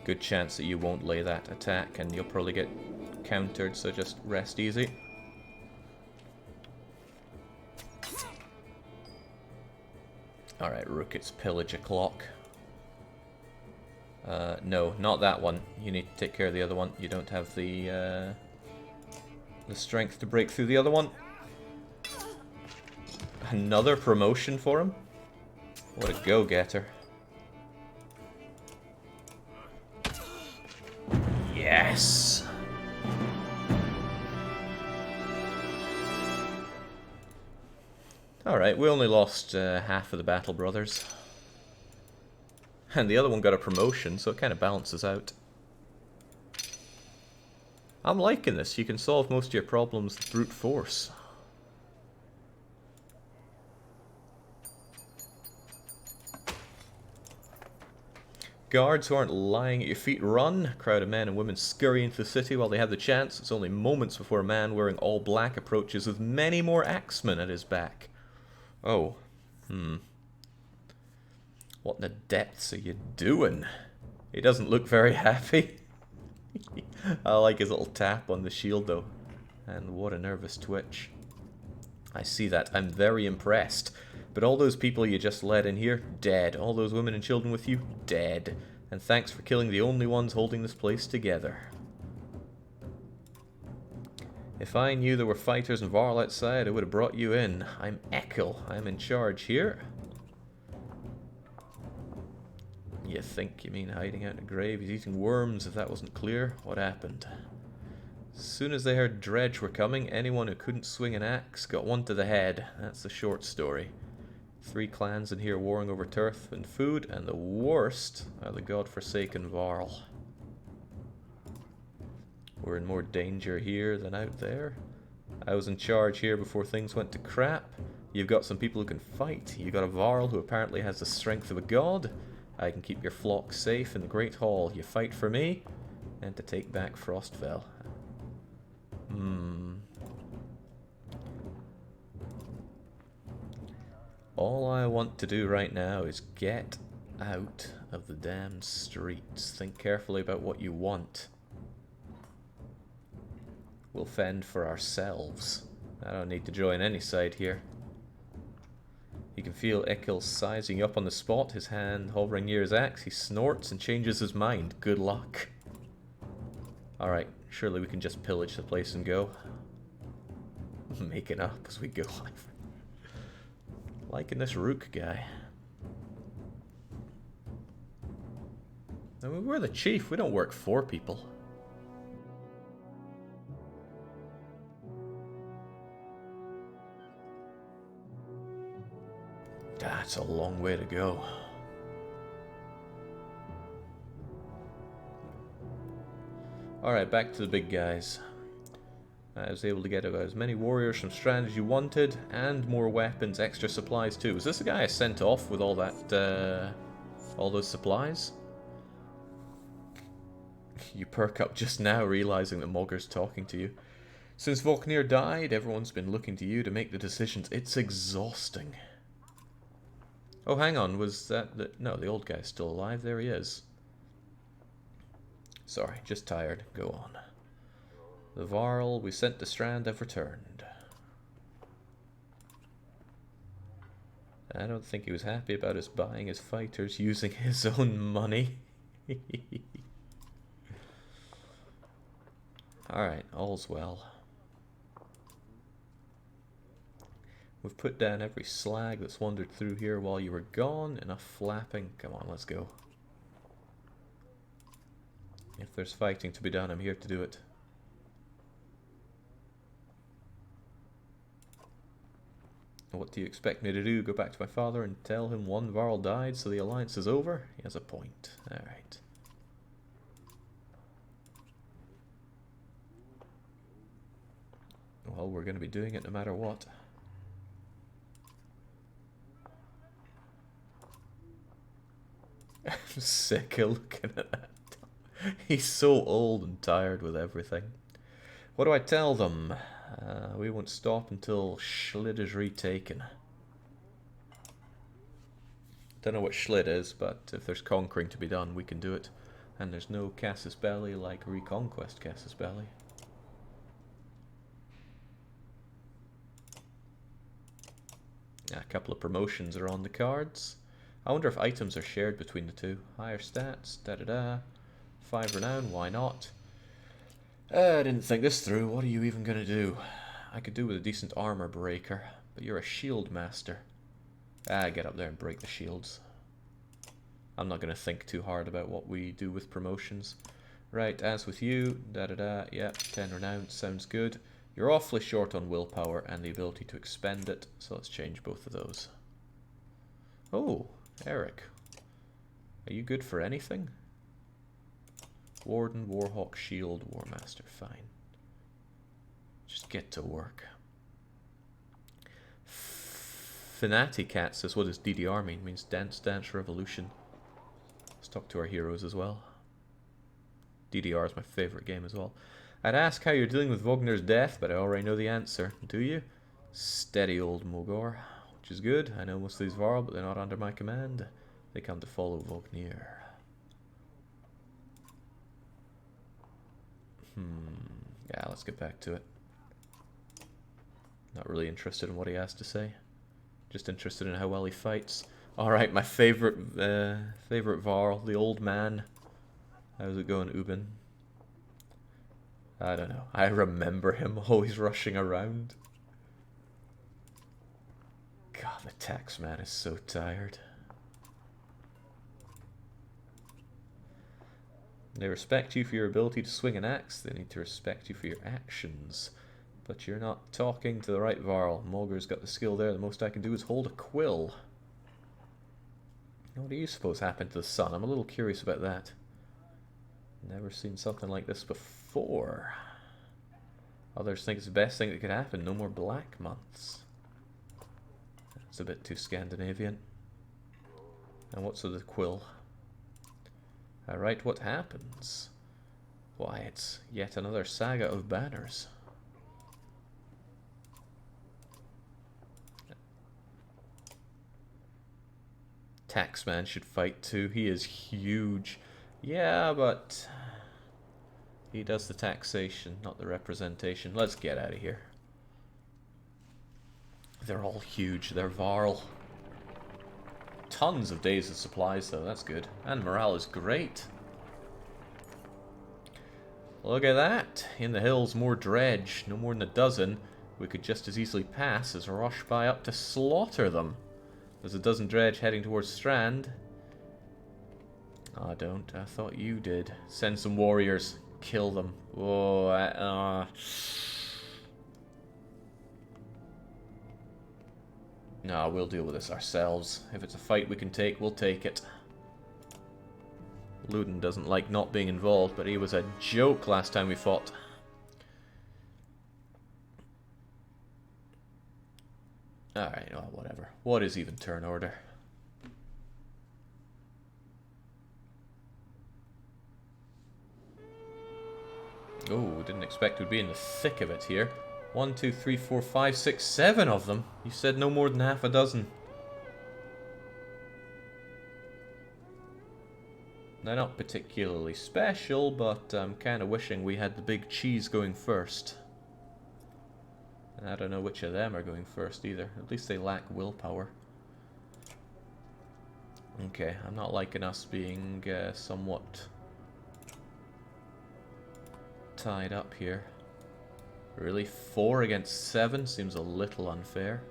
good chance that you won't lay that attack and you'll probably get countered, so just rest easy. Alright, Rook, it's pillage o'clock. No, not that one. You need to take care of the other one. You don't have the strength to break through the other one. Another promotion for him? What a go-getter. Yes! Alright, we only lost half of the battle, brothers. And the other one got a promotion, so it kind of balances out. I'm liking this. You can solve most of your problems with brute force. Guards who aren't lying at your feet run. A crowd of men and women scurry into the city while they have the chance. It's only moments before a man wearing all black approaches with many more axemen at his back. Oh. What in the depths are you doing? He doesn't look very happy. I like his little tap on the shield though. And what a nervous twitch. I see that. I'm very impressed. But all those people you just led in here, dead. All those women and children with you, dead. And thanks for killing the only ones holding this place together. If I knew there were fighters and Varl outside, I would have brought you in. I'm Ekel. I'm in charge here. You think you mean hiding out in a grave? He's eating worms, if that wasn't clear. What happened? As soon as they heard Dredge were coming, anyone who couldn't swing an axe got one to the head. That's the short story. 3 clans in here warring over turf and food, and the worst are the god-forsaken Varl. We're in more danger here than out there. I was in charge here before things went to crap. You've got some people who can fight. You've got a Varl who apparently has the strength of a god. I can keep your flock safe in the Great Hall. You fight for me, and to take back Frostvale. All I want to do right now is get out of the damn streets. Think carefully about what you want. We'll fend for ourselves. I don't need to join any side here. You can feel Ekel sizing you up on the spot, his hand hovering near his axe. He snorts and changes his mind. Good luck. Alright, surely we can just pillage the place and go. Making up as we go. Liking this Rook guy. I mean, we're the chief. We don't work for people. That's a long way to go. Alright, back to the big guys. I was able to get about as many warriors from Strand as you wanted, and more weapons, extra supplies too. Was this the guy I sent off with all that, all those supplies? You perk up just now, realizing that Mogger's talking to you. Since Volknir died, everyone's been looking to you to make the decisions. It's exhausting. Oh, hang on, was that the... No, the old guy's still alive. There he is. Sorry, just tired. Go on. The Varl we sent to Strand have returned. I don't think he was happy about us buying his fighters using his own money. Alright, all's well. We've put down every slag that's wandered through here while you were gone. Enough flapping. Come on, let's go. If there's fighting to be done, I'm here to do it. What do you expect me to do? Go back to my father and tell him one Varl died so the alliance is over? He has a point. Alright. Well, we're going to be doing it no matter what. I'm sick of looking at that. He's so old and tired with everything. What do I tell them? We won't stop until Schlid is retaken. Don't know what Schlid is, but if there's conquering to be done, we can do it. And there's no Casus Belli like Reconquest Casus Belli. A couple of promotions are on the cards. I wonder if items are shared between the two. Higher stats, da-da-da. 5 renown, why not? I didn't think this through. What are you even going to do? I could do with a decent armor breaker, but you're a shield master. Get up there and break the shields. I'm not going to think too hard about what we do with promotions. Right, as with you, da-da-da, yep, 10 renown, sounds good. You're awfully short on willpower and the ability to expend it, so let's change both of those. Oh, Eric. Are you good for anything? Warden, Warhawk, Shield, Warmaster, fine. Just get to work. Fanaticat says, what does DDR mean? It means Dance Dance Revolution. Let's talk to our heroes as well. DDR is my favorite game as well. I'd ask how you're dealing with Wagner's death, but I already know the answer. Do you? Steady old Mogor. Which is good. I know most of these Varl, but they're not under my command. They come to follow Wagner. Yeah, let's get back to it. Not really interested in what he has to say. Just interested in how well he fights. Alright, my favorite Varl, the old man. How's it going, Ubin? I don't know. I remember him always rushing around. God, the tax man is so tired. They respect you for your ability to swing an axe. They need to respect you for your actions. But you're not talking to the right Varl. Mogur's got the skill there. The most I can do is hold a quill. What do you suppose happened to the sun? I'm a little curious about that. Never seen something like this before. Others think it's the best thing that could happen. No more black months. That's a bit too Scandinavian. And what's with the quill? Alright, what happens? Why, it's yet another saga of banners. Taxman should fight too. He is huge. Yeah, but he does the taxation, not the representation. Let's get out of here. They're all huge. They're Varl. Tons of days of supplies, though. That's good. And morale is great. Look at that. In the hills, more dredge. No more than a dozen. We could just as easily pass as rush by up to slaughter them. There's a dozen dredge heading towards Strand. I don't. I thought you did. Send some warriors. Kill them. Oh, No, we'll deal with this ourselves. If it's a fight we can take, we'll take it. Luden doesn't like not being involved, but he was a joke last time we fought. Alright, well, whatever. What is even turn order? Oh, didn't expect we'd be in the thick of it here. 1, 2, 3, 4, 5, 6, 7 of them. You said no more than half a dozen. They're not particularly special, but I'm kind of wishing we had the big cheese going first. And I don't know which of them are going first either. At least they lack willpower. Okay, I'm not liking us being somewhat tied up here. Really? 4 against 7 seems a little unfair.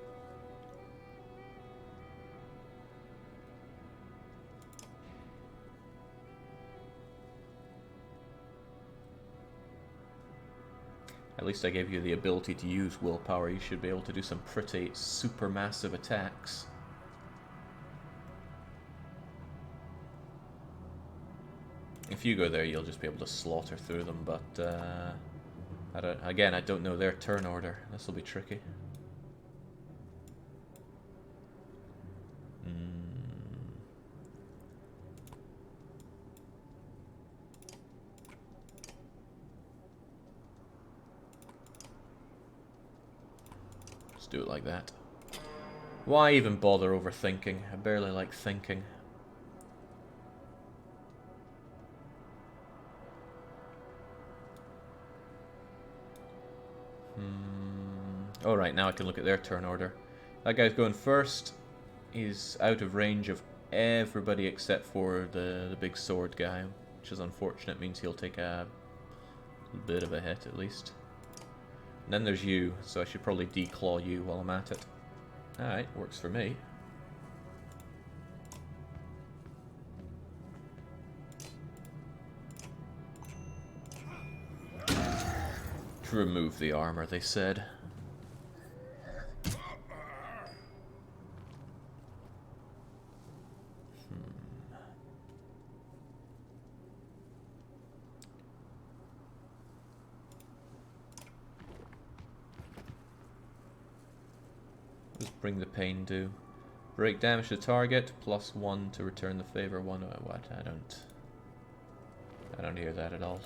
At least I gave you the ability to use willpower. You should be able to do some pretty supermassive attacks. If you go there, you'll just be able to slaughter through them, but I don't know their turn order. This will be tricky. Just do it like that. Why even bother overthinking? I barely like thinking. Alright, now I can look at their turn order. That guy's going first. He's out of range of everybody except for the big sword guy, which is unfortunate. Means he'll take a bit of a hit at least. And then there's you, so I should probably declaw you while I'm at it. Alright, works for me. To remove the armor, they said. What does Bring the Pain do? Break damage to target, +1 to return the favor. What? I don't hear that at all.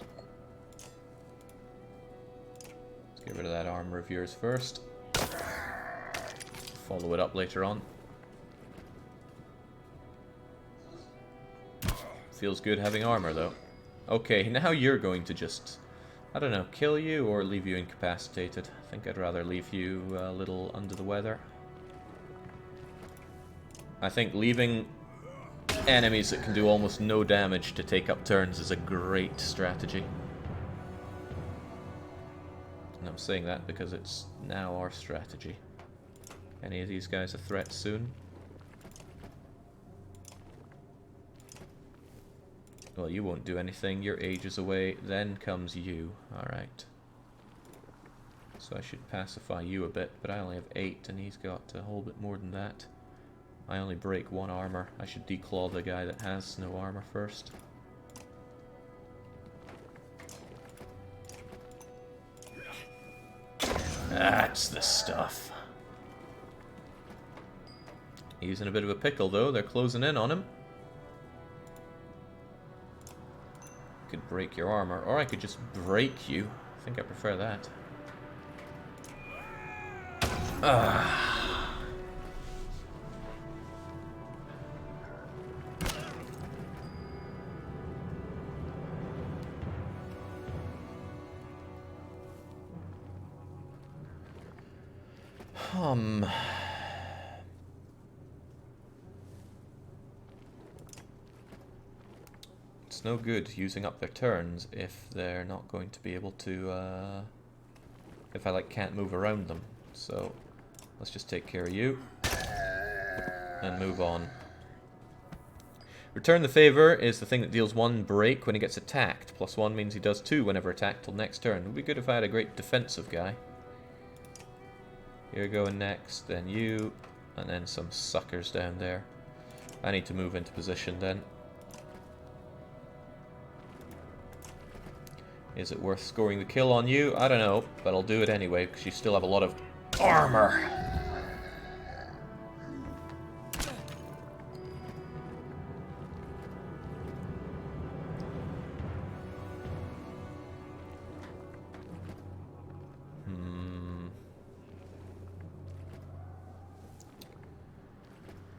Let's get rid of that armor of yours first. Follow it up later on. Feels good having armor though. Okay, now you're going to just, I don't know, kill you or leave you incapacitated. I think I'd rather leave you a little under the weather. I think leaving enemies that can do almost no damage to take up turns is a great strategy. And I'm saying that because it's now our strategy. Any of these guys a threat soon? Well, you won't do anything. You're ages away. Then comes you. Alright. So I should pacify you a bit, but I only have 8 and he's got a whole bit more than that. I only break 1 armor. I should declaw the guy that has no armor first. That's the stuff. He's in a bit of a pickle though. They're closing in on him. Could break your armor, or I could just break you. I think I prefer that. It's no good using up their turns if they're not going to be able to, if I can't move around them. So let's just take care of you and move on. Return the Favor is the thing that deals 1 break when he gets attacked. +1 means he does 2 whenever attacked till next turn. It would be good if I had a great defensive guy. You're going next, then you, and then some suckers down there. I need to move into position then. Is it worth scoring the kill on you? I don't know, but I'll do it anyway because you still have a lot of armor.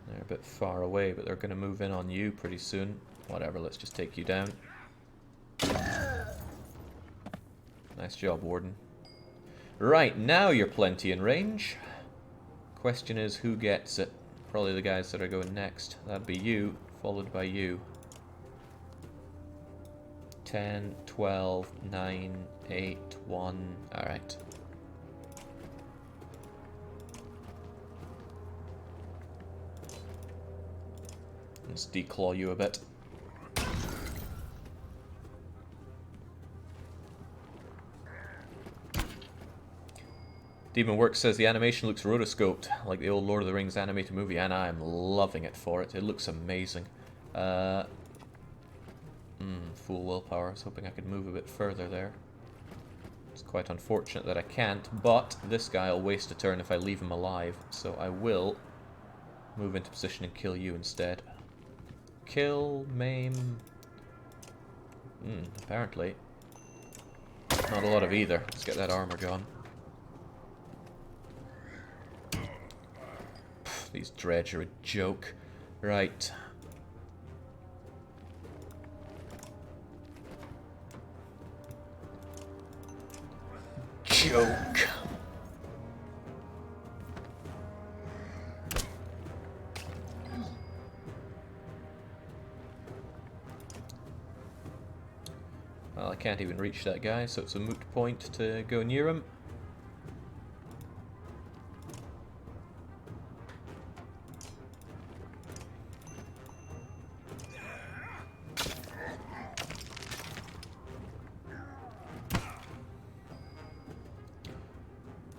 They're a bit far away, but they're going to move in on you pretty soon. Whatever, let's just take you down. Nice job, Warden. Right, now you're plenty in range. Question is, who gets it? Probably the guys that are going next. That'd be you, followed by you. 10, 12, 9, 8, 1. Alright. Let's declaw you a bit. Demon Works says the animation looks rotoscoped, like the old Lord of the Rings animated movie, and I am loving it for it. It looks amazing. Full willpower. I was hoping I could move a bit further there. It's quite unfortunate that I can't, but this guy will waste a turn if I leave him alive, so I will move into position and kill you instead. Kill, maim... apparently. Not a lot of either. Let's get that armor gone. These Dredge are a joke. Right. Joke. Well, I can't even reach that guy, so it's a moot point to go near him.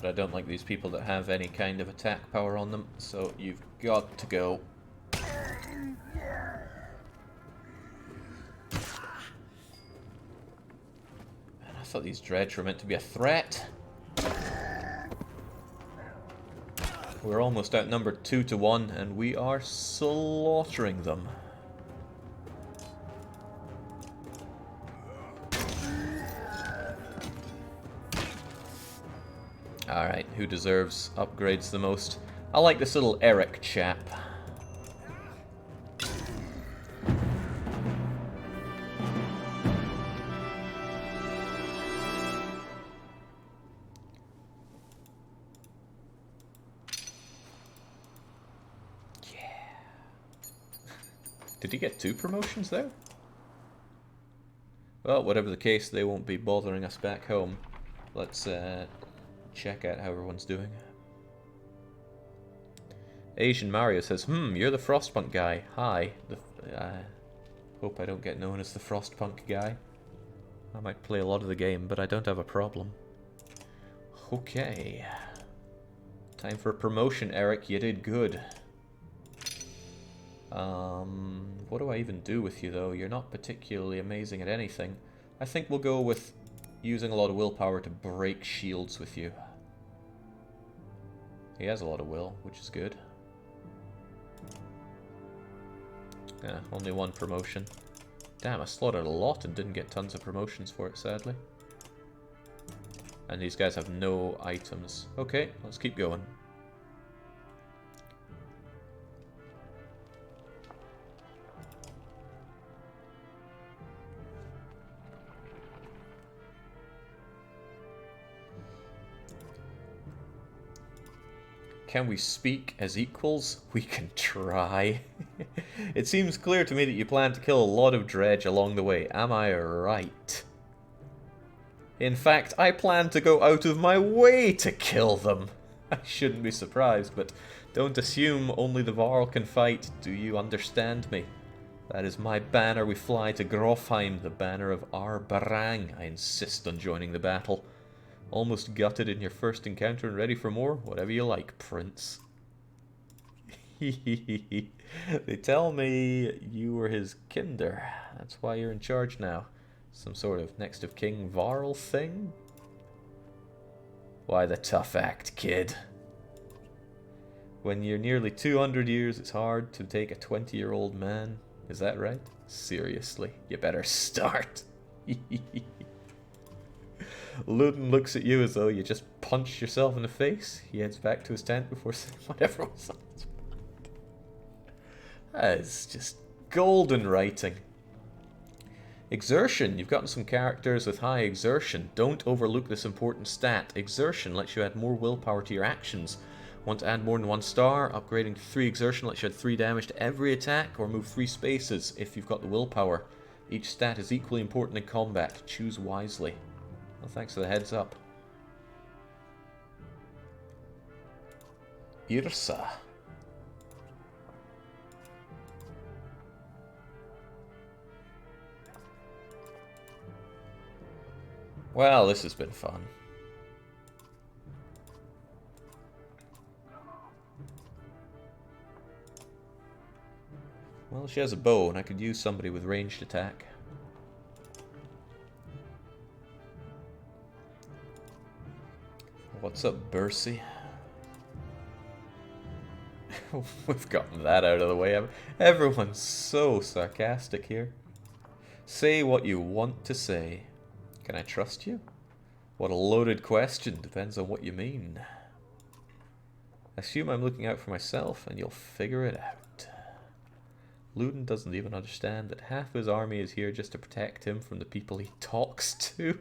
But I don't like these people that have any kind of attack power on them, so you've got to go. I thought these Dredge were meant to be a threat. We're almost outnumbered 2-1, and we are slaughtering them. Alright, who deserves upgrades the most? I like this little Eric chap. Did he get 2 promotions there? Well, whatever the case, they won't be bothering us back home. Let's check out how everyone's doing. Asian Mario says, you're the Frostpunk guy. Hi. Hope I don't get known as the Frostpunk guy. I might play a lot of the game, but I don't have a problem. Okay. Time for a promotion, Eric. You did good. What do I even do with you, though? You're not particularly amazing at anything. I think we'll go with using a lot of willpower to break shields with you. He has a lot of will, which is good. Yeah, only 1 promotion. Damn, I slaughtered a lot and didn't get tons of promotions for it, sadly. And these guys have no items. Okay, let's keep going. Can we speak as equals? We can try. It seems clear to me that you plan to kill a lot of Dredge along the way. Am I right? In fact, I plan to go out of my way to kill them. I shouldn't be surprised, but don't assume only the Varl can fight. Do you understand me? That is my banner. We fly to Grofheim, the banner of our Barang. I insist on joining the battle. Almost gutted in your first encounter and ready for more? Whatever you like, Prince. They tell me you were his kinder. That's why you're in charge now. Some sort of next of king Varl thing? Why the tough act, kid? When you're nearly 200 years, it's hard to take a 20-year-old man. Is that right? Seriously, you better start. Ludin looks at you as though you just punched yourself in the face. He heads back to his tent before saying whatever was on his mind. That is just golden writing. Exertion. You've gotten some characters with high exertion. Don't overlook this important stat. Exertion lets you add more willpower to your actions. Want to add more than 1 star? Upgrading to 3 exertion lets you add 3 damage to every attack or move 3 spaces if you've got the willpower. Each stat is equally important in combat. Choose wisely. Well, thanks for the heads up. Irsa. Well, this has been fun. Well, she has a bow, and I could use somebody with ranged attack. What's up, Bercy? We've gotten that out of the way. Everyone's so sarcastic here. Say what you want to say. Can I trust you? What a loaded question. Depends on what you mean. Assume I'm looking out for myself, and you'll figure it out. Ludin doesn't even understand that half his army is here just to protect him from the people he talks to.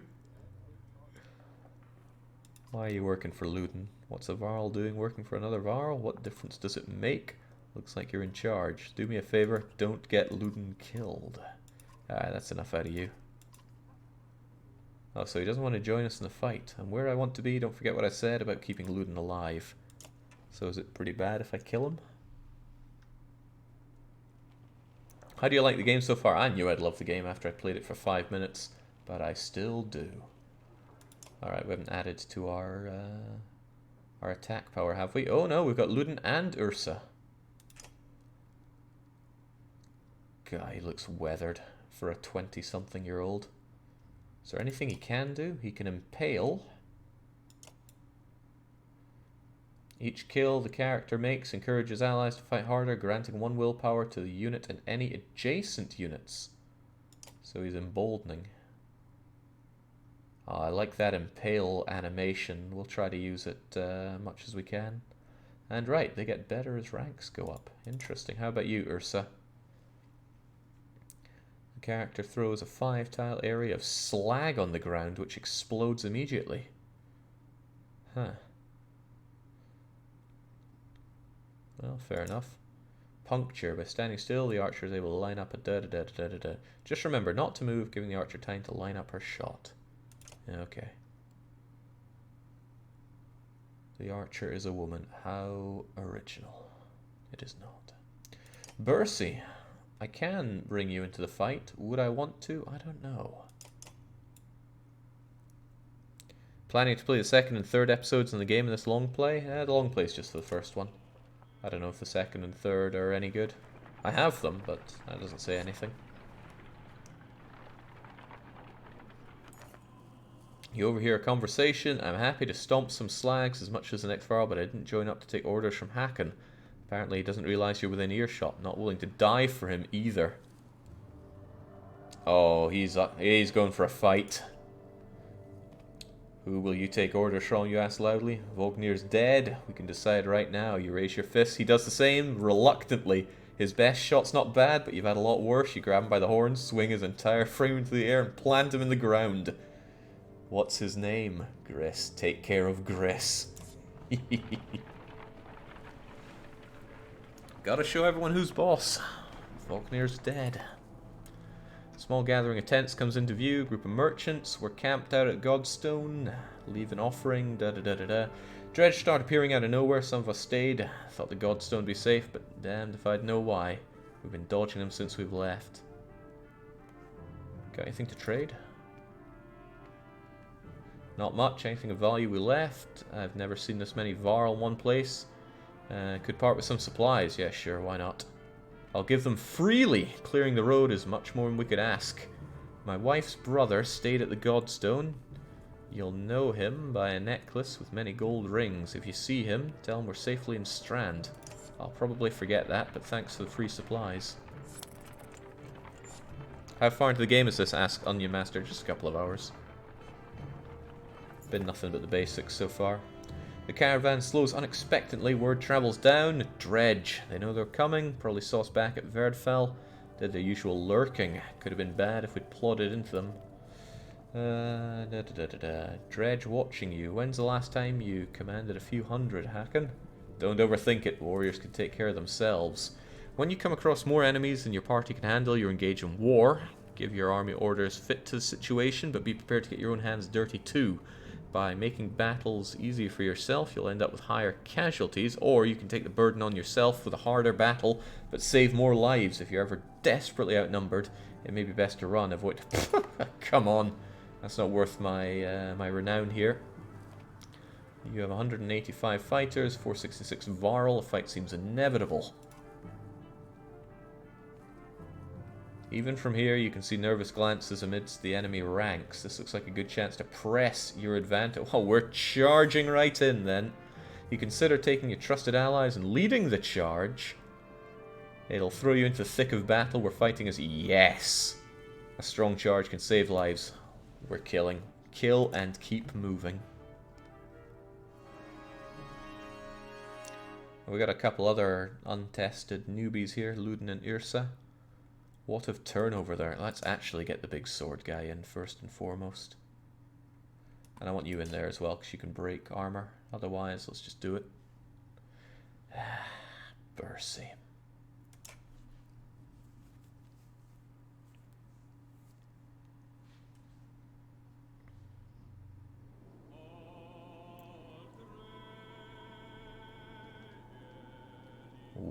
Why are you working for Ludin? What's a Varl doing working for another Varl? What difference does it make? Looks like you're in charge. Do me a favor, don't get Ludin killed. Alright, that's enough out of you. Oh, so he doesn't want to join us in the fight. And where I want to be, don't forget what I said about keeping Ludin alive. So is it pretty bad if I kill him? How do you like the game so far? I knew I'd love the game after I played it for 5 minutes, but I still do. Alright, we haven't added to our attack power, have we? Oh no, we've got Ludin and Ursa. Guy looks weathered for a 20-something-year-old. Is there anything he can do? He can impale. Each kill the character makes encourages allies to fight harder, granting 1 willpower to the unit and any adjacent units. So he's emboldening. Oh, I like that impale animation. We'll try to use it much as we can. And right, they get better as ranks go up. Interesting. How about you, Ursa? The character throws a 5-tile area of slag on the ground, which explodes immediately. Huh. Well, fair enough. Puncture. By standing still, the archer is able to line up a da-da-da-da-da-da. Just remember not to move, giving the archer time to line up her shot. Okay. The archer is a woman. How original. It is not. Bercy. I can bring you into the fight. Would I want to? I don't know. Planning to play the 2nd and 3rd episodes in the game in this long play? The long play is just for the first one. I don't know if the 2nd and 3rd are any good. I have them, but that doesn't say anything. You overhear a conversation. I'm happy to stomp some slags as much as the next file, but I didn't join up to take orders from Hakon. Apparently he doesn't realize you're within earshot. Not willing to die for him either. Oh, he's going for a fight. Who will you take orders from, you ask loudly? Vognir's dead. We can decide right now. You raise your fist. He does the same, reluctantly. His best shot's not bad, but you've had a lot worse. You grab him by the horns, swing his entire frame into the air, and plant him in the ground. What's his name? Griss. Take care of Griss. Gotta show everyone who's boss. Vognir's dead. Small gathering of tents comes into view. Group of merchants were camped out at Godstone. Leave an offering. Da-da-da-da-da. Dredge started appearing out of nowhere. Some of us stayed. Thought the Godstone would be safe, but damned if I'd know why. We've been dodging them since we've left. Got anything to trade? Not much. Anything of value we left. I've never seen this many Varl in one place. Could part with some supplies. Yeah, sure, why not? I'll give them freely. Clearing the road is much more than we could ask. My wife's brother stayed at the Godstone. You'll know him by a necklace with many gold rings. If you see him, tell him we're safely in Strand. I'll probably forget that, but thanks for the free supplies. How far into the game is this? Ask Onion Master. Just a couple of hours. Been nothing but the basics so far. The caravan slows unexpectedly. Word travels down. Dredge. They know they're coming. Probably saw us back at Verdfell. Did their usual lurking. Could have been bad if we'd plodded into them. Dredge watching you. When's the last time you commanded a few hundred, Hakon? Don't overthink it. Warriors can take care of themselves. When you come across more enemies than your party can handle, you're engaged in war. Give your army orders fit to the situation, but be prepared to get your own hands dirty too. By making battles easier for yourself, you'll end up with higher casualties, or you can take the burden on yourself with a harder battle, but save more lives. If you're ever desperately outnumbered, it may be best to run. Avoid... Come on. That's not worth my my renown here. You have 185 fighters, 466 Varl. A fight seems inevitable. Even from here, you can see nervous glances amidst the enemy ranks. This looks like a good chance to press your advantage. Oh, we're charging right in, then. You consider taking your trusted allies and leading the charge. It'll throw you into the thick of battle. We're fighting as... Yes! A strong charge can save lives. We're killing. Kill and keep moving. We got a couple other untested newbies here, Ludin and Yrsa. What of turnover there? Let's actually get the big sword guy in first and foremost. And I want you in there as well, because you can break armor. Otherwise, let's just do it. Bercy.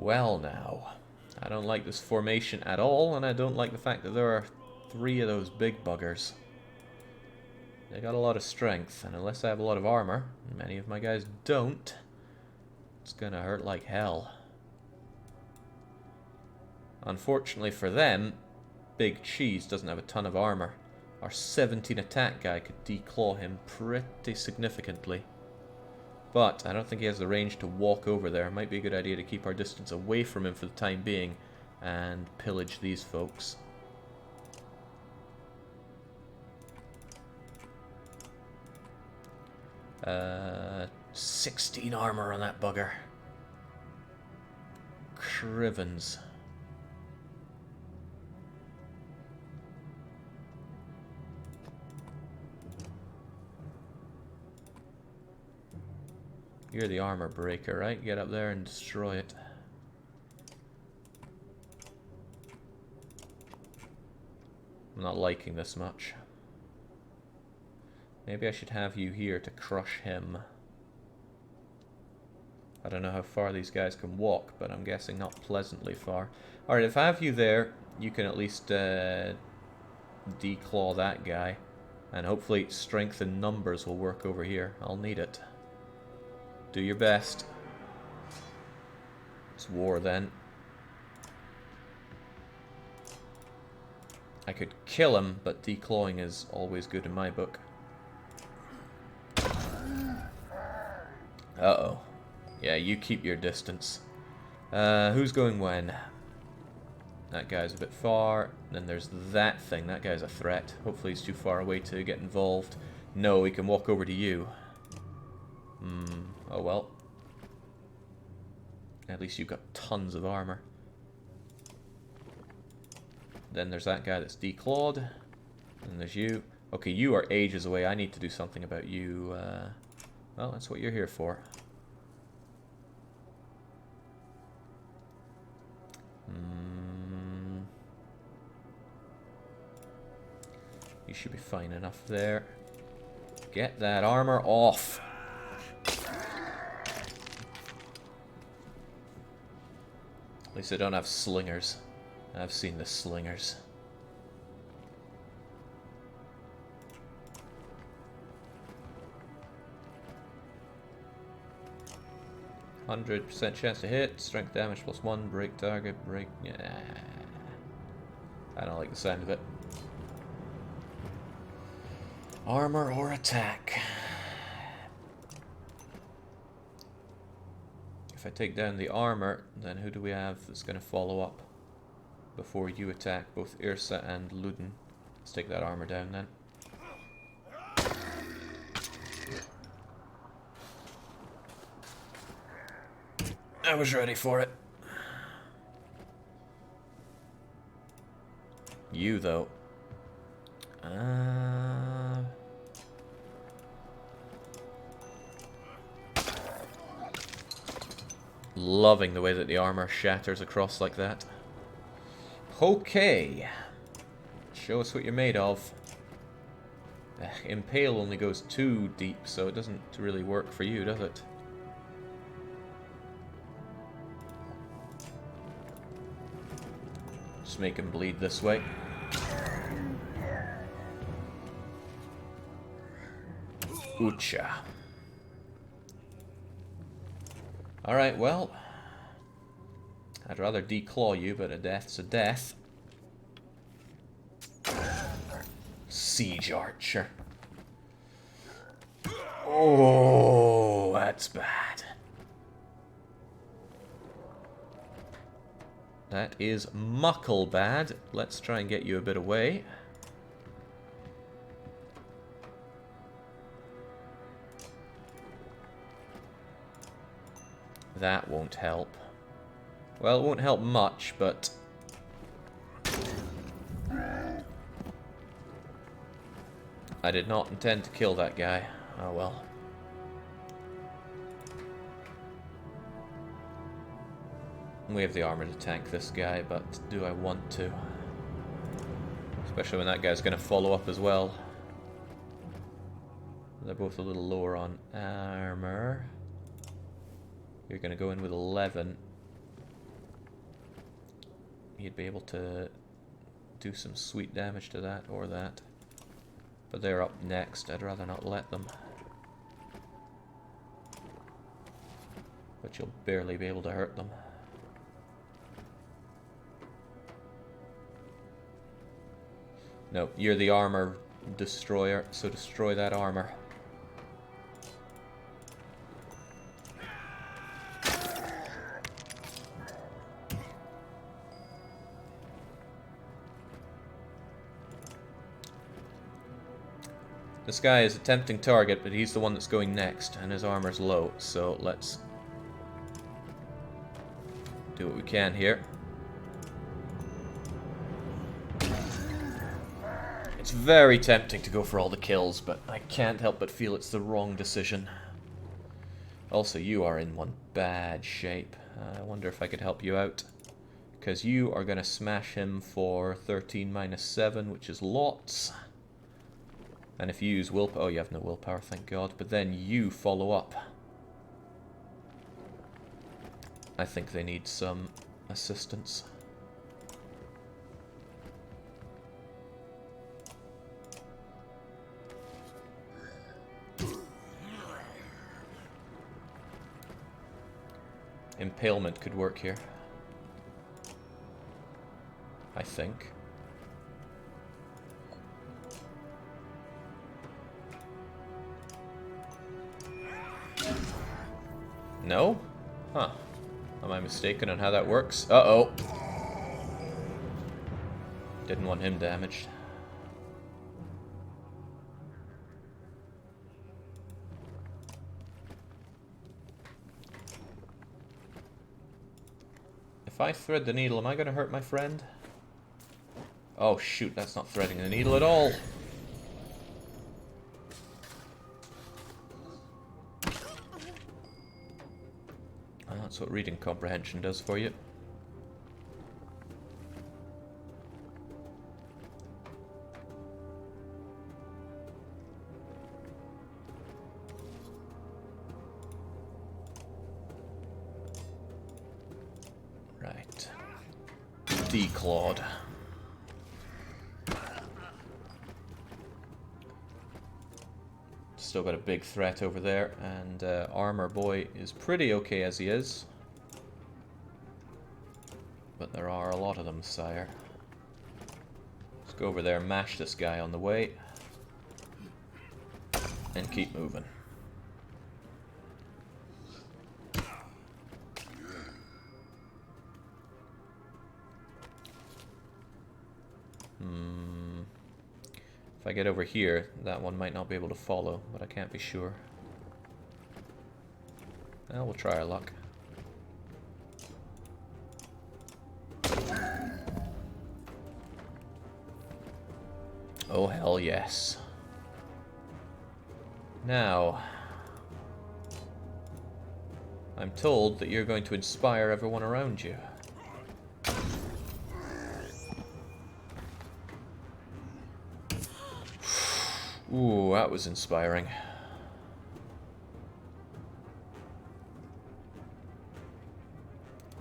Well now, I don't like this formation at all, and I don't like the fact that there are 3 of those big buggers. They got a lot of strength, and unless I have a lot of armor, and many of my guys don't, it's gonna hurt like hell. Unfortunately for them, Big Cheese doesn't have a ton of armor. Our 17 attack guy could declaw him pretty significantly. But I don't think he has the range to walk over there. It might be a good idea to keep our distance away from him for the time being and pillage these folks. Uh, 16 armor on that bugger. Crivens. You're the armor breaker, right? Get up there and destroy it. I'm not liking this much. Maybe I should have you here to crush him. I don't know how far these guys can walk, but I'm guessing not pleasantly far. Alright, if I have you there, you can at least declaw that guy. And hopefully strength in numbers will work over here. I'll need it. Do your best. It's war then. I could kill him, but declawing is always good in my book. Uh-oh. Yeah, you keep your distance. Who's going when? That guy's a bit far. Then there's that thing. That guy's a threat. Hopefully he's too far away to get involved. No, he can walk over to you. Oh well. At least you've got tons of armor. Then there's that guy that's declawed. And there's you. Okay, you are ages away. I need to do something about you. Well, that's what you're here for. You should be fine enough there. Get that armor off. At least I don't have slingers. I've seen the slingers. 100% chance to hit, strength damage +1, break target, break... Yeah. I don't like the sound of it. Armor or attack? If I take down the armor, then who do we have that's going to follow up before you attack both Irsa and Luden? Let's take that armor down then. I was ready for it. You, though. Loving the way that the armor shatters across like that. Okay. Show us what you're made of. Impale only goes 2 deep, so it doesn't really work for you, does it? Just make him bleed this way. Ucha. Alright, well, I'd rather declaw you, but a death's a death. Siege Archer. Oh, that's bad. That is muckle bad. Let's try and get you a bit away. That won't help. Well, it won't help much, but... I did not intend to kill that guy. Oh well. We have the armor to tank this guy, but do I want to? Especially when that guy's going to follow up as well. They're both a little lower on armor. You're going to go in with 11. you'd be able to do some sweet damage to that or that. But they're up next, I'd rather not let them. But you'll barely be able to hurt them. No, you're the armor destroyer, so destroy that armor. This guy is a tempting target, but he's the one that's going next, and his armor's low, so let's do what we can here. It's very tempting to go for all the kills, but I can't help but feel it's the wrong decision. Also, you are in one bad shape. I wonder if I could help you out. Because you are going to smash him for 13 minus 7, which is lots. And if you use willpower... Oh, you have no willpower, thank God. But then you follow up. I think they need some assistance. Impalement could work here. I think. No? Huh. Am I mistaken on how that works? Uh-oh. Didn't want him damaged. If I thread the needle, am I going to hurt my friend? Oh shoot, that's not threading the needle at all. That's what reading comprehension does for you. Right. Declawed. Still got a big threat over there, and Armor Boy is pretty okay as he is. But there are a lot of them, sire. Let's go over there, mash this guy on the way, and keep moving. If I get over here, that one might not be able to follow, but I can't be sure. Well, we'll try our luck. Oh, hell yes. Now, I'm told that you're going to inspire everyone around you. Ooh, that was inspiring.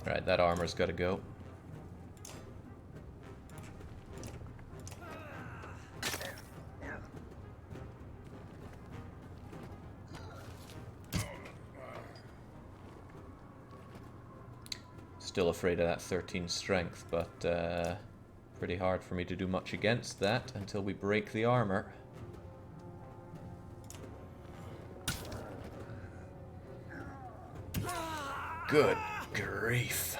Alright, that armor's gotta go. Still afraid of that 13 strength, but pretty hard for me to do much against that until we break the armor. Good grief.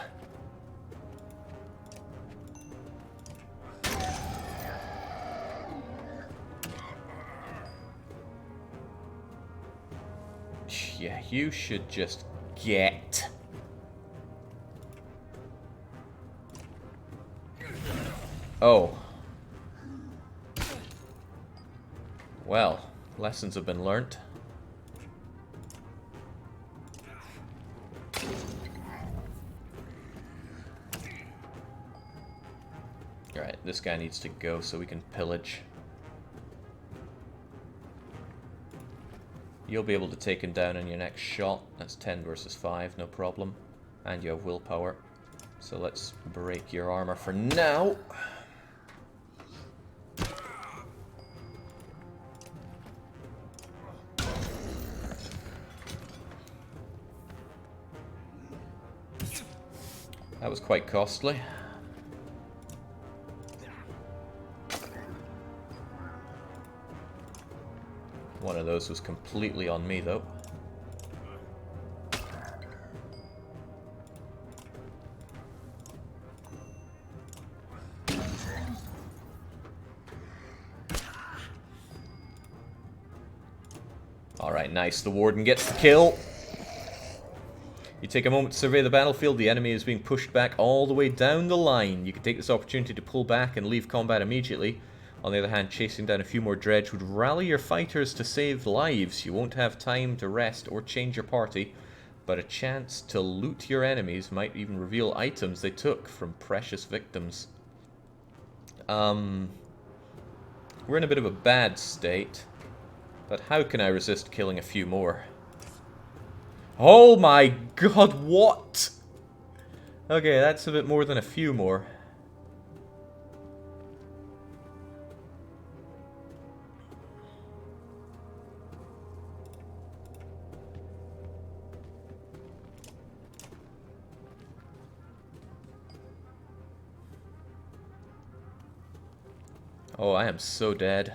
Yeah, you should just get. Oh. Well, lessons have been learnt. Alright, this guy needs to go so we can pillage. You'll be able to take him down in your next shot. That's 10 versus 5, no problem. And you have willpower. So let's break your armor for now. That was quite costly. One of those was completely on me, though. Alright, nice. The Warden gets the kill. You take a moment to survey the battlefield. The enemy is being pushed back all the way down the line. You can take this opportunity to pull back and leave combat immediately. On the other hand, chasing down a few more Dredge would rally your fighters to save lives. You won't have time to rest or change your party, but a chance to loot your enemies might even reveal items they took from precious victims. We're in a bit of a bad state, but how can I resist killing a few more? Oh my god, what? Okay, that's a bit more than a few more. Oh, I am so dead.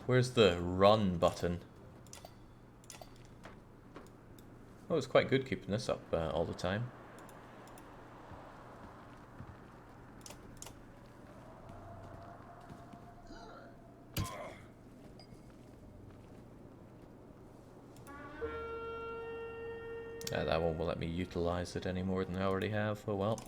Where's the run button? Oh, it's quite good keeping this up all the time. That one won't let me utilize it any more than I already have. Oh well.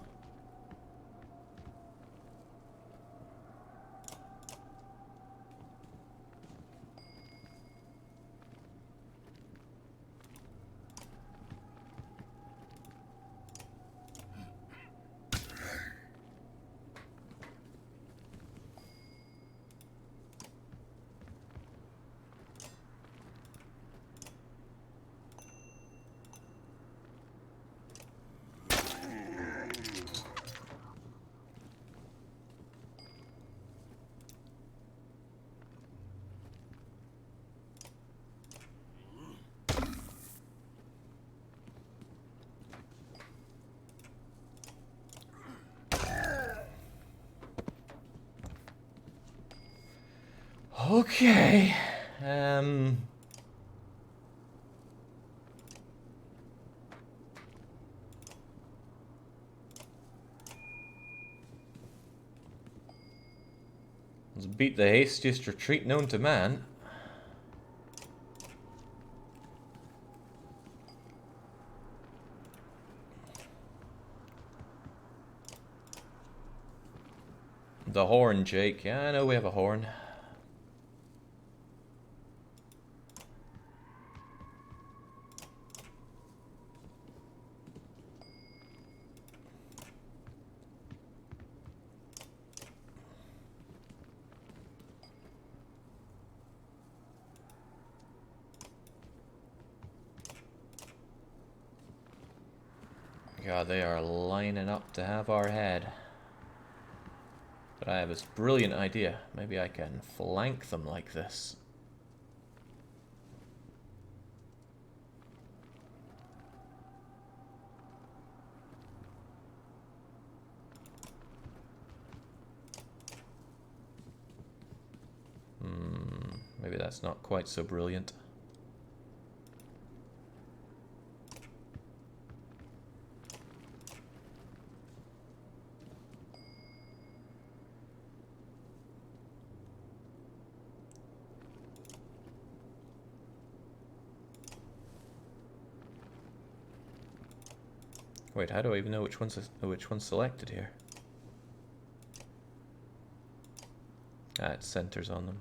Okay. Let's beat the hastiest retreat known to man. The horn, Jake. Yeah, I know we have a horn. God, they are lining up to have our head. But I have this brilliant idea. Maybe I can flank them like this. Maybe that's not quite so brilliant. Wait, how do I even know which one's selected here? Ah, it centers on them.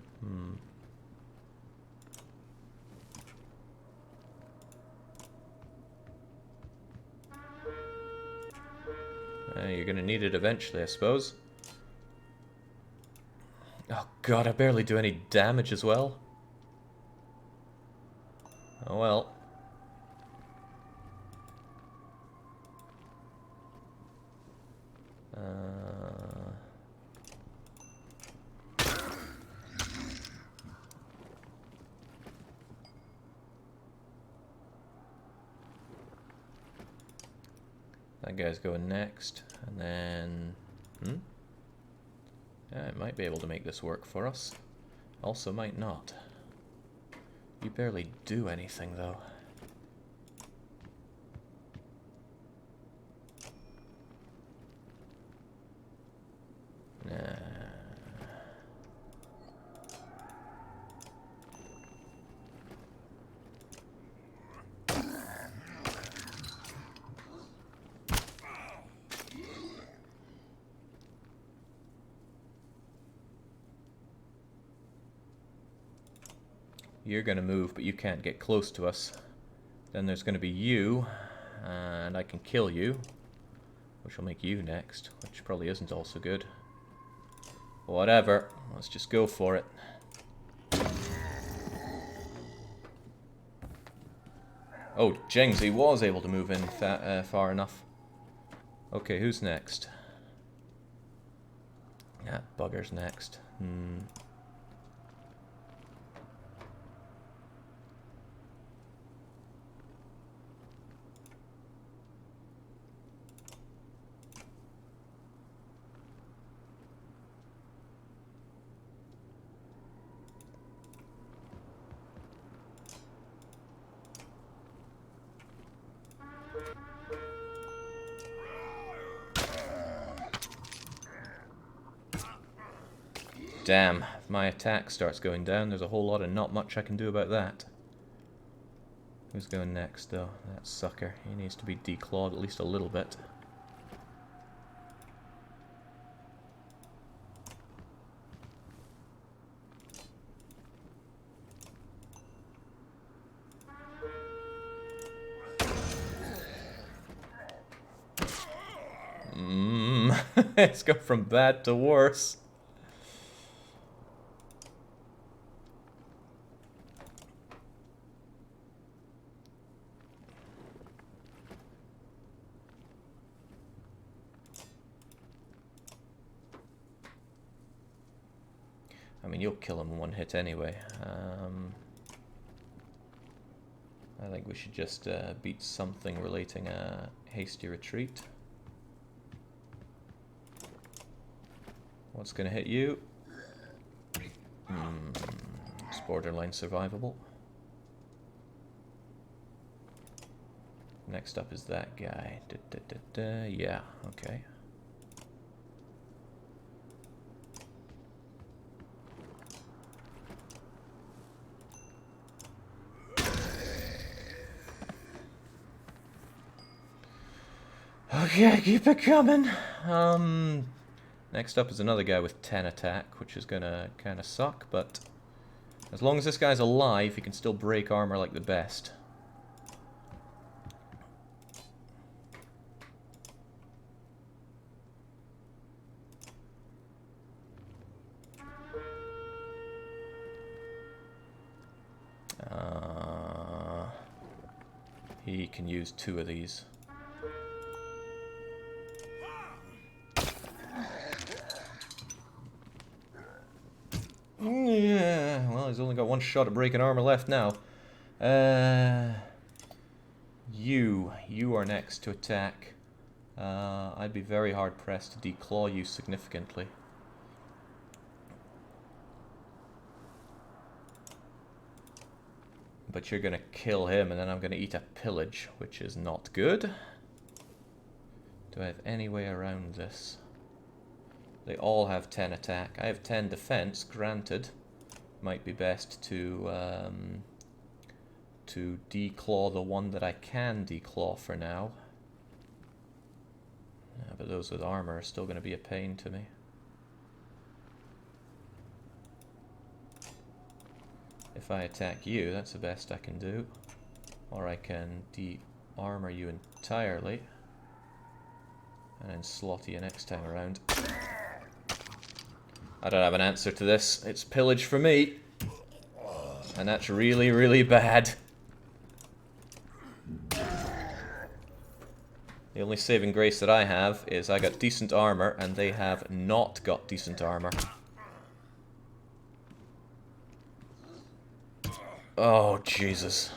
You're gonna need it eventually, I suppose. Oh god, I barely do any damage as well. Oh well. That guy's going next, and then... Yeah, I might be able to make this work for us. Also might not. You barely do anything, though. Nah. You're gonna move, but you can't get close to us. Then there's gonna be you, and I can kill you, which will make you next, which probably isn't also good. Whatever, let's just go for it. Oh, Jings, he was able to move in far enough. Okay, who's next? Yeah, bugger's next. Damn, if my attack starts going down, there's a whole lot of not much I can do about that. Who's going next, though? That sucker. He needs to be declawed at least a little bit. It's gone from bad to worse. I mean, you'll kill him in one hit anyway. I think we should just beat something relating a hasty retreat. What's gonna hit you? It's borderline survivable. Next up is that guy. Yeah, okay. Okay, keep it coming. Next up is another guy with 10 attack, which is gonna kinda suck, but as long as this guy's alive, he can still break armor like the best. He can use 2 of these. Yeah, well, he's only got 1 shot at breaking armor left now. You are next to attack. I'd be very hard pressed to declaw you significantly. But you're gonna kill him, and then I'm gonna eat a pillage, which is not good. Do I have any way around this? They all have 10 attack. I have 10 defense, granted. Might be best to declaw the one that I can declaw for now. Yeah, but those with armor are still going to be a pain to me. if I attack you, that's the best I can do. Or I can de-armor you entirely. And then slot you next time around. I don't have an answer to this. It's pillage for me. And that's really, really bad. The only saving grace that I have is I got decent armor, and they have not got decent armor. Oh, Jesus.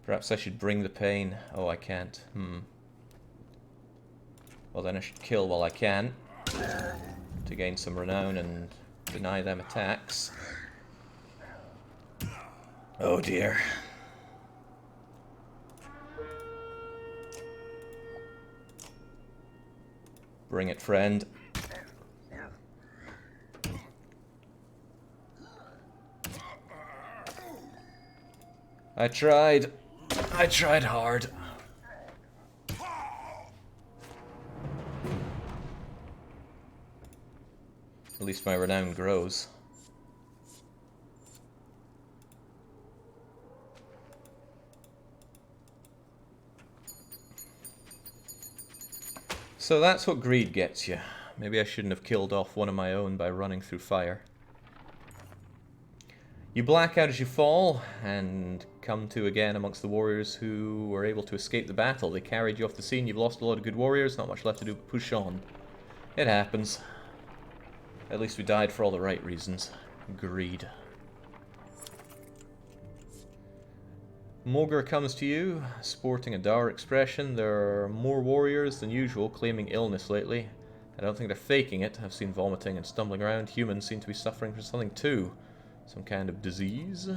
Perhaps I should bring the pain. Oh, I can't. Well, then I should kill while I can, to gain some renown and deny them attacks. Oh, dear. Bring it, friend. I tried hard. At least my renown grows. So that's what greed gets you. Maybe I shouldn't have killed off one of my own by running through fire. You black out as you fall, and come to again amongst the warriors who were able to escape the battle. They carried you off the scene. You've lost a lot of good warriors, not much left to do but push on. It happens. At least we died for all the right reasons. Greed. Mogre comes to you, sporting a dour expression. There are more warriors than usual claiming illness lately. I don't think they're faking it. I've seen vomiting and stumbling around. Humans seem to be suffering from something too. Some kind of disease?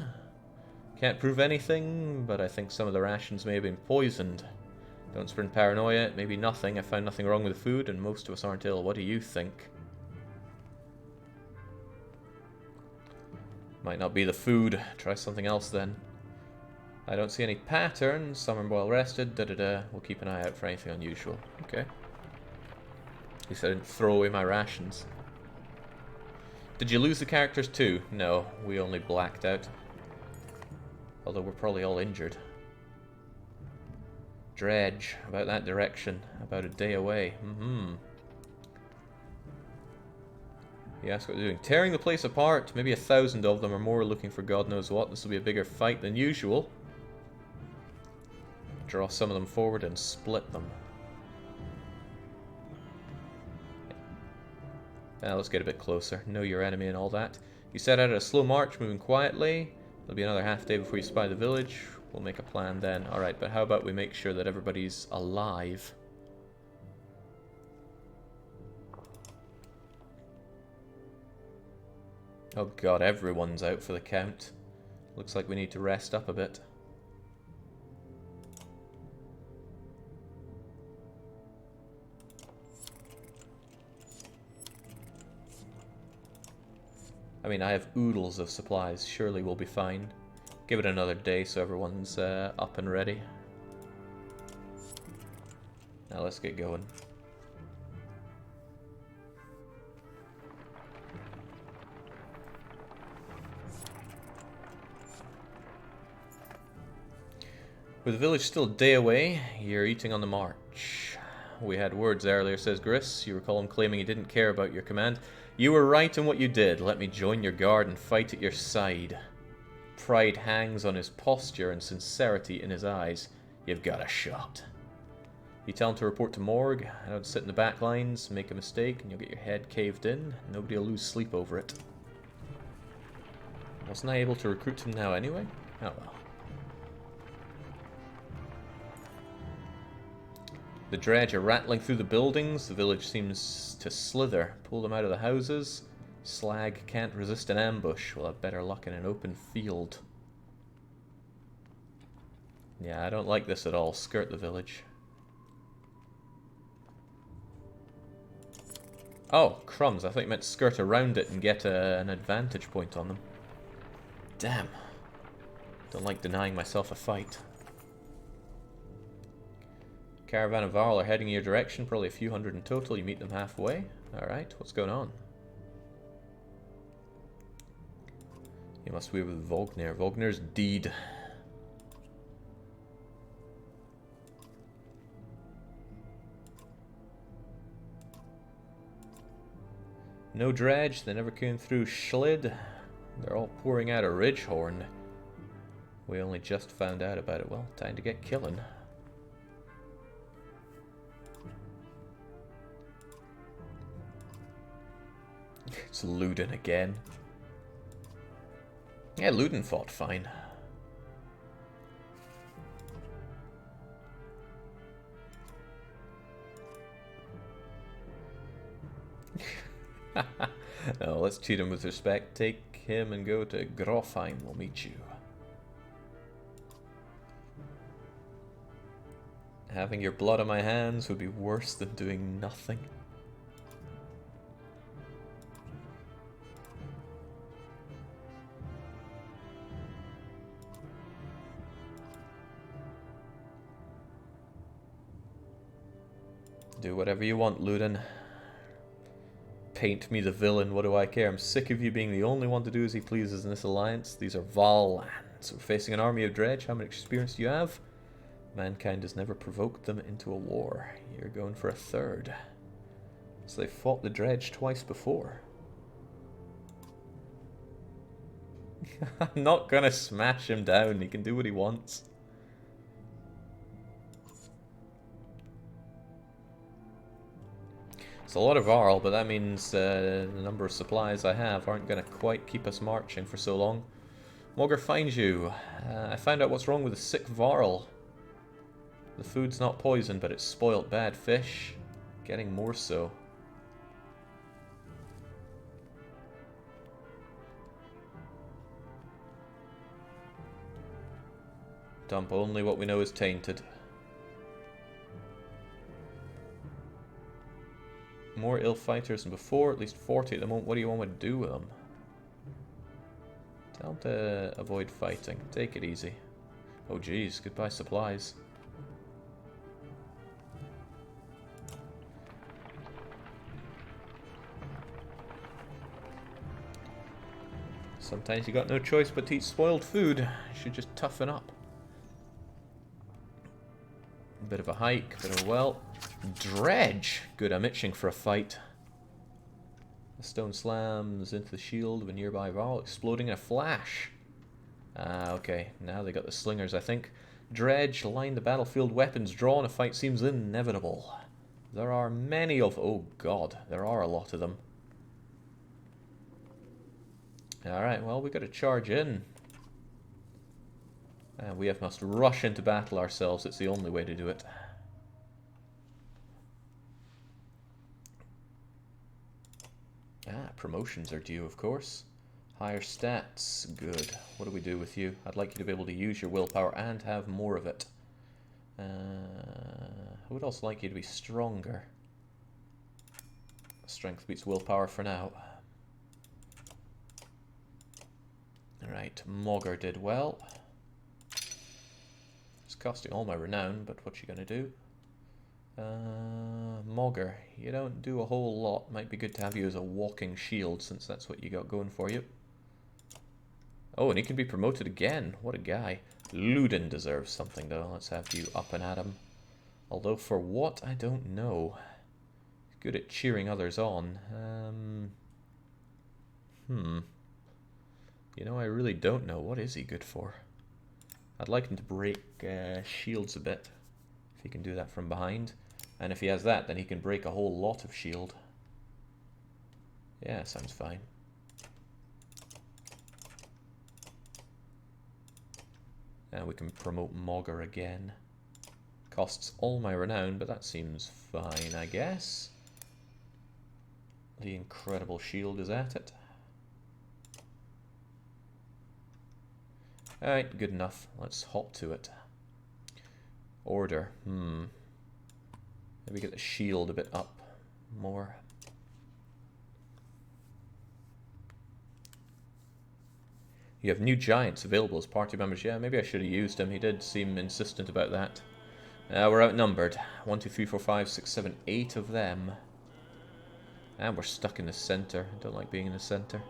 Can't prove anything, but I think some of the rations may have been poisoned. Don't spread paranoia, it may be nothing. I found nothing wrong with the food, and most of us aren't ill. What do you think? Might not be the food. Try something else then. I don't see any patterns. Some are well rested. We'll keep an eye out for anything unusual. Okay. At least I didn't throw away my rations. Did you lose the characters too? No, we only blacked out. Although we're probably all injured. Dredge, about that direction. About a day away. You ask what they're doing. Tearing the place apart. Maybe 1,000 of them or more looking for God knows what. This will be a bigger fight than usual. Draw some of them forward and split them. Now let's get a bit closer. Know your enemy and all that. You set out at a slow march, moving quietly. There'll be another half day before you spy the village. We'll make a plan then. Alright, but how about we make sure that everybody's alive? Oh god, everyone's out for the count. Looks like we need to rest up a bit. I mean, I have oodles of supplies. Surely we'll be fine. Give it another day so everyone's up and ready. Now let's get going. With the village still a day away, you're eating on the march. We had words earlier, says Gris. You recall him claiming he didn't care about your command. You were right in what you did. Let me join your guard and fight at your side. Pride hangs on his posture and sincerity in his eyes. You've got a shot. You tell him to report to morgue. I don't sit in the back lines, make a mistake, and you'll get your head caved in. Nobody will lose sleep over it. Wasn't I able to recruit him now anyway? Oh well. The Dredge are rattling through the buildings. The village seems to slither. Pull them out of the houses. Slag can't resist an ambush. We'll have better luck in an open field. Yeah, I don't like this at all. Skirt the village. Oh, crumbs. I thought you meant skirt around it and get an advantage point on them. Damn. Don't like denying myself a fight. Caravan of Varl are heading in your direction, probably a few hundred in total. You meet them halfway. Alright, what's going on? You must be with Vognir. Vognir's deed. No Dredge, they never came through Schlid. They're all pouring out a Ridgehorn. We only just found out about it. Well, time to get killing. It's Luden again. Yeah, Luden fought fine. No, let's treat him with respect. Take him and go to Grofheim. We'll meet you. Having your blood on my hands would be worse than doing nothing. Do whatever you want, Luden. Paint me the villain, what do I care? I'm sick of you being the only one to do as he pleases in this alliance. These are Val lands. We're facing an army of Dredge. How much experience do you have? Mankind has never provoked them into a war. You're going for a third. So they fought the Dredge twice before. I'm not gonna smash him down. He can do what he wants. It's a lot of Varl, but that means the number of supplies I have aren't going to quite keep us marching for so long. Mogger finds you. I found out what's wrong with the sick Varl. The food's not poisoned, but it's spoilt bad fish. Getting more so. Dump only what we know is tainted. More ill fighters than before, at least 40 at the moment. What do you want me to do with them? Tell them to avoid fighting. Take it easy. Oh geez, goodbye supplies. Sometimes you got no choice but to eat spoiled food. You should just toughen up. A bit of a hike, but oh well. Dredge! Good, I'm itching for a fight. The stone slams into the shield of a nearby Varl, exploding in a flash. Ah, okay. Now they got the slingers, I think. Dredge, line the battlefield, weapons drawn. A fight seems inevitable. There are many of... Oh god, there are a lot of them. Alright, well, we got to charge in. And we must rush into battle ourselves. It's the only way to do it. Ah, promotions are due, of course. Higher stats. Good. What do we do with you? I'd like you to be able to use your willpower and have more of it. I would also like you to be stronger. Strength beats willpower for now. Alright, Mogger did well. It's costing all my renown, but what you gonna do? Mogger, you don't do a whole lot. Might be good to have you as a walking shield, since that's what you got going for you. Oh, and he can be promoted again. What a guy. Luden deserves something, though. Let's have you up and at him. Although for what, I don't know. He's good at cheering others on. You know, I really don't know. What is he good for? I'd like him to break shields a bit. If he can do that from behind. And if he has that, then he can break a whole lot of shield. Yeah, sounds fine. And we can promote Mogger again. Costs all my renown, but that seems fine, I guess. The incredible shield is at it. Alright, good enough. Let's hop to it. Order. Maybe get the shield a bit up more. You have new giants available as party members. Yeah, maybe I should have used him. He did seem insistent about that. We're outnumbered. 1, 2, 3, 4, 5, 6, 7, 8 of them. And we're stuck in the center. I don't like being in the center.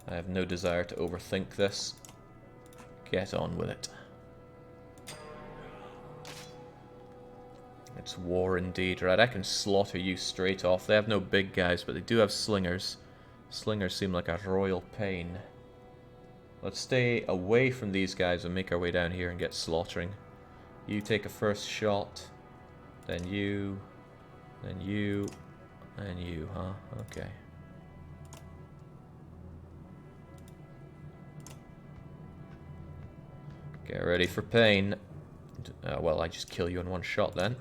I have no desire to overthink this. Get on with it. It's war indeed. Right, I can slaughter you straight off. They have no big guys, but they do have slingers. Slingers seem like a royal pain. Let's stay away from these guys and make our way down here and get slaughtering. You take a first shot. Then you. Then you. And you, huh? Okay. Get ready for pain. Well, I just kill you in one shot then.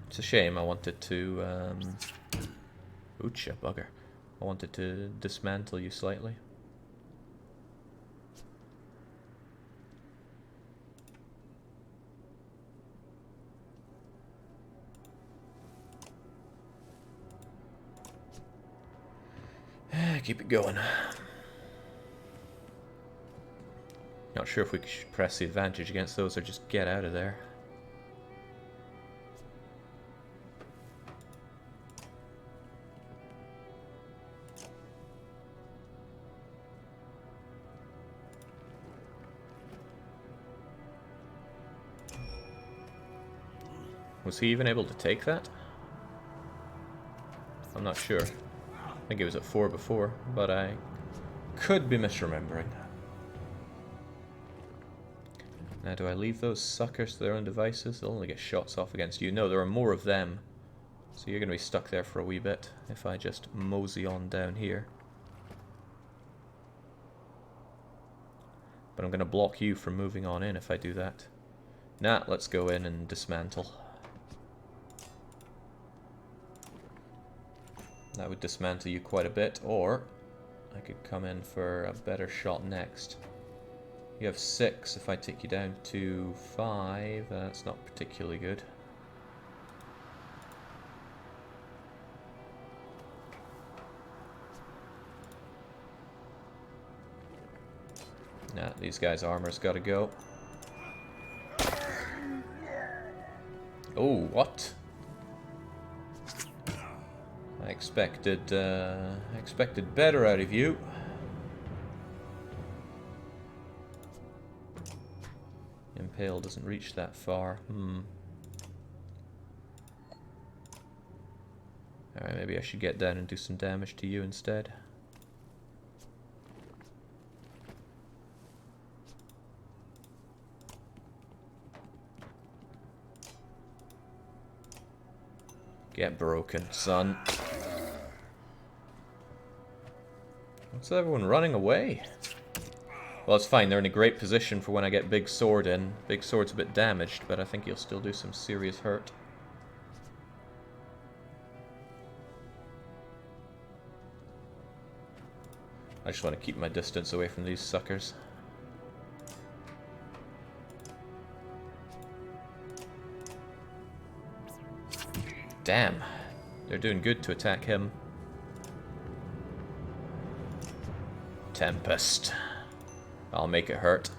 It's a shame. I wanted to... Oocha, bugger. I wanted to dismantle you slightly. Keep it going. Not sure if we should press the advantage against those or just get out of there. Was he even able to take that? I'm not sure. I think it was at 4 before, but I could be misremembering. Now, do I leave those suckers to their own devices? They'll only get shots off against you. No, there are more of them. So you're going to be stuck there for a wee bit if I just mosey on down here. But I'm going to block you from moving on in if I do that. Nah, let's go in and dismantle. That would dismantle you quite a bit, or I could come in for a better shot next. You have 6. If I take you down to 5, that's not particularly good. Nah, these guys' armor's gotta go. Oh, what? I expected better out of you. Impale doesn't reach that far. Alright, maybe I should get down and do some damage to you instead. Get broken, son. What's everyone running away? Well, it's fine. They're in a great position for when I get Big Sword in. Big Sword's a bit damaged, but I think he'll still do some serious hurt. I just want to keep my distance away from these suckers. Damn. They're doing good to attack him. Tempest. I'll make it hurt.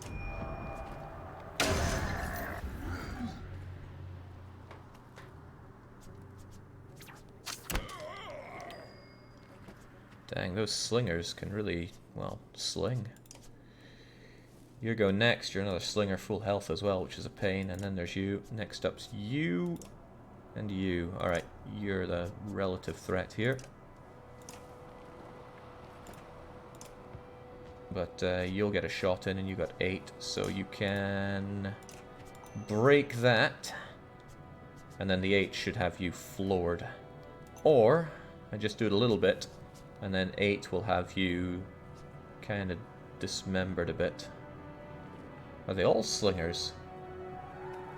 Dang, those slingers can really, well, sling. You go next. You're another slinger, full health as well, which is a pain. And then there's you. Next up's you. And you. Alright, you're the relative threat here. But you'll get a shot in and you got 8, so you can break that. And then the 8 should have you floored. Or, I just do it a little bit, and then 8 will have you kind of dismembered a bit. Are they all slingers?